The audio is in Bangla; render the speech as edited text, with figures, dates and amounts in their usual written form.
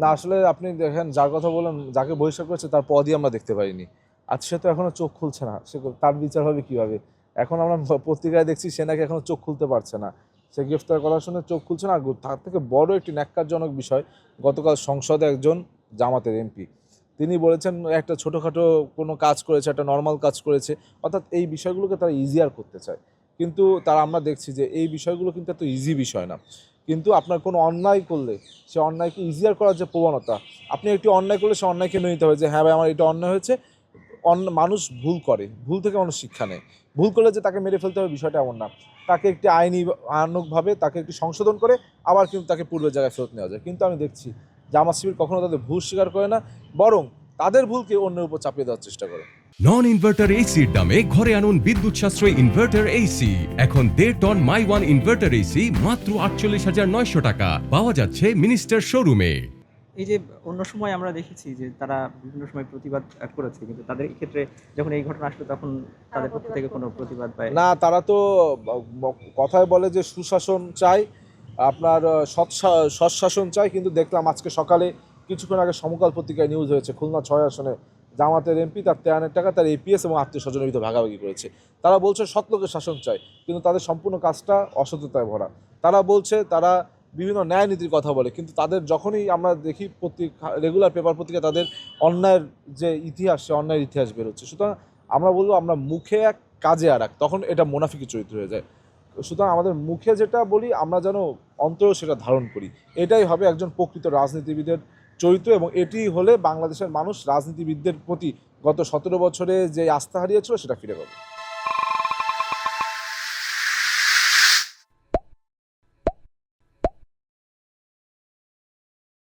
না আসলে আপনি দেখেন যার কথা বললেন, যাকে বহিষ্কার করেছে তার পদই আমরা দেখতে পাইনি। আর সে তো এখনো চোখ খুলছে না। তার বিচার হবে কিভাবে? এখন আমরা পত্রিকায় দেখছি সে নাকি এখনো চোখ খুলতে পারছে না। সে গ্রেফতার করা শুনে চোখ খুলছে না। আর তার থেকে বড় একটি ন্যাক্কারজনক বিষয়, গতকাল সংসদে একজন জামাতের এমপি তিনি বলেছেন একটা ছোটোখাটো কোনো কাজ করেছে, একটা নর্মাল কাজ করেছে। অর্থাৎ এই বিষয়গুলোকে তারা ইজিয়ার করতে চায়। কিন্তু আমরা দেখছি যে এই বিষয়গুলো কিন্তু এত ইজি বিষয় না। কিন্তু আপনার কোনো অন্যায় করলে সে অন্যায়কে ইজিয়ার করার যে প্রবণতা, আপনি একটি অন্যায় করলে সে অন্যায়কে মেনে নিতে হবে যে হ্যাঁ ভাই আমার এটা অন্যায় হয়েছে। মানুষ ভুল করে, ভুল থেকে মানুষ শিক্ষা নেয়। ভুল করলে যে তাকে মেরে ফেলতে হবে বিষয়টা এমন না। তাকে একটি আইনানুগভাবে তাকে একটি সংশোধন করে আবার কিন্তু তাকে পূর্বের জায়গায় ফেরত নেওয়া যায়। কিন্তু আমি দেখছি জামাত শিবির কখনো তাদের ভুল স্বীকার করে না, বরং তাদের ভুলকে অন্যের উপর চাপিয়ে দেওয়ার চেষ্টা করে। নন ইনভার্টার এসির দামে ঘরে আনুন বিদ্যুৎ সাশ্রয়ী ইনভার্টার এসি। এখন 1.5 ton my one inverter AC মাত্র 48,900 টাকা পাওয়া যাচ্ছে মিনিস্টার শোরুমে। এই যে অন্য সময় আমরা দেখেছি যে তারা বিভিন্ন সময় প্রতিবাদ করেছে, কিন্তু তাদের ক্ষেত্রে যখন এই ঘটনা আসলো তখন তাদের পক্ষ থেকে কোনো প্রতিবাদ বা না, তারা তো কথায় বলে যে সুশাসন চাই, আপনার সৎ শাসন চাই। কিন্তু দেখলাম আজকে সকালে কিছুক্ষণ আগে সমকাল পত্রিকায় নিউজ হয়েছে খুলনা 6 আসনে জামাতের এমপি তার 53 টাকা তার এপিএস এবং আত্মীয় স্বজনের ভিতরে ভাগাভাগি করেছে। তারা বলছে সৎ লোকের শাসন চাই, কিন্তু তাদের সম্পূর্ণ কাজটা অসততায় ভরা। তারা বলছে তারা বিভিন্ন ন্যায় নীতির কথা বলে, কিন্তু তাদের যখনই আমরা দেখি রেগুলার পেপার পত্রিকা তাদের অন্যায়ের যে ইতিহাস, সে অন্যায়ের ইতিহাস বেরোচ্ছে। সুতরাং আমরা বলবো আমরা মুখে এক কাজে আর এক, তখন এটা মুনাফিকি চরিত্র হয়ে যায়। সুতরাং আমাদের মুখে যেটা বলি আমরা যেন অন্তরেও সেটা ধারণ করি। এটাই হবে একজন প্রকৃত রাজনীতিবিদের চরিত্র, এবং এটি হলে বাংলাদেশের মানুষ রাজনীতিবিদদের প্রতি গত 17 বছরে যে আস্থা হারিয়েছিল সেটা ফিরে পাবে।